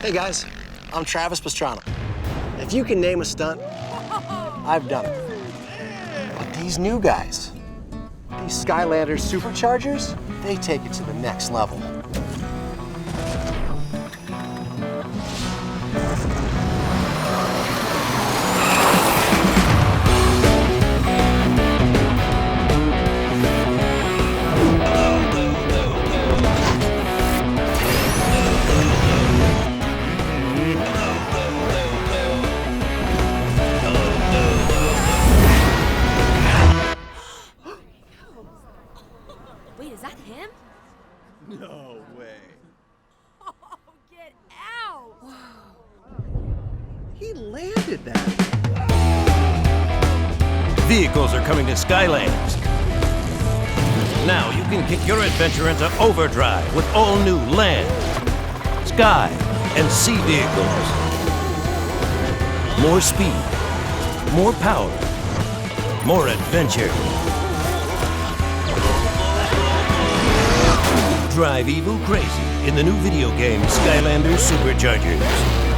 Hey guys, I'm Travis Pastrana. If you can name a stunt, I've done it. But these new guys, these Skylanders Superchargers, they take it to the next level. Wait, is that him? No way. Oh, get out! He landed that. Vehicles are coming to Skylands. Now you can kick your adventure into overdrive with all new land, sky, and sea vehicles. More speed, more power, more adventure. Drive evil crazy in the new video game Skylanders Superchargers.